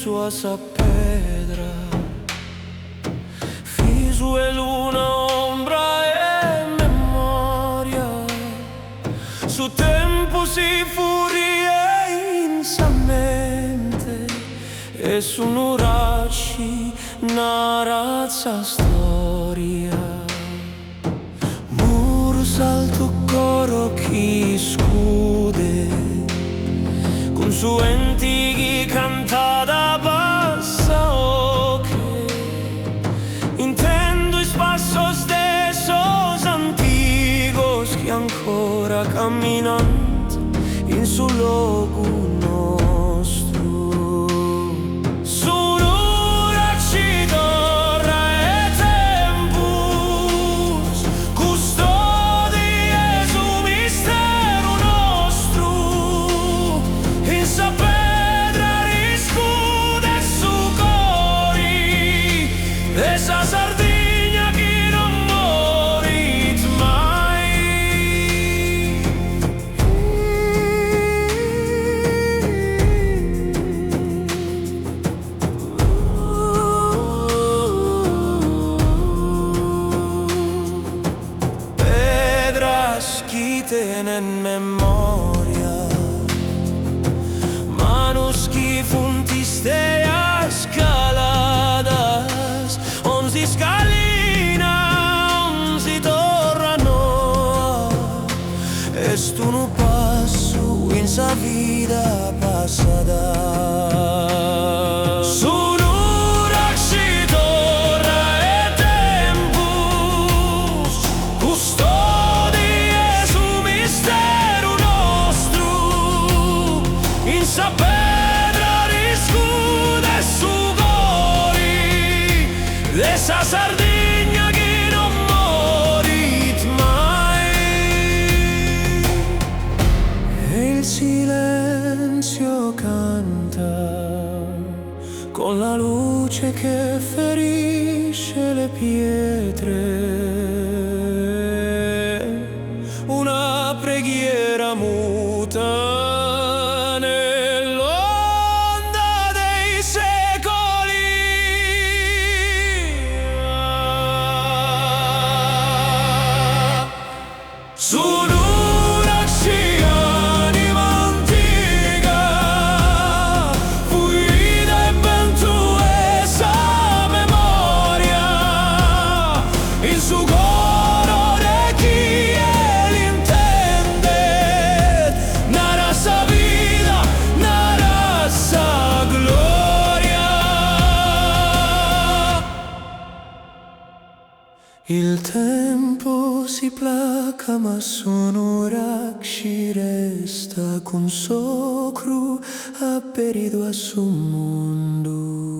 sua pedra, fisu e luna, ombra e memoria, su tempo si furie insamente e su nuraci narazza storia. Muro salto coro chi scude con su antichi cantata passa o che intendo i passos de esos antigos que ancora camminant in su loco nostro. Esa Sardegna che non morit mai. Pedras chi tiene in memoria, manos chi funtiste a scaladas, onzi scalina, onzi torrano, estu no passo in sa vida passada. Sonura ci torna e tempus, custodi e su mistero nostro, in sa pedra riscude su cori, esa Sardegna che non morit mai. E il silenzio canta con la luce che ferisce le pietre, una preghiera muta nell'onda dei secoli. Sono un'anima antica, fuida e vento esa memoria, in su coro de chi l'intende, nara sa vida, nara sa gloria. Il tempo si placa ma sonora ci resta con socru apperido a su mondo.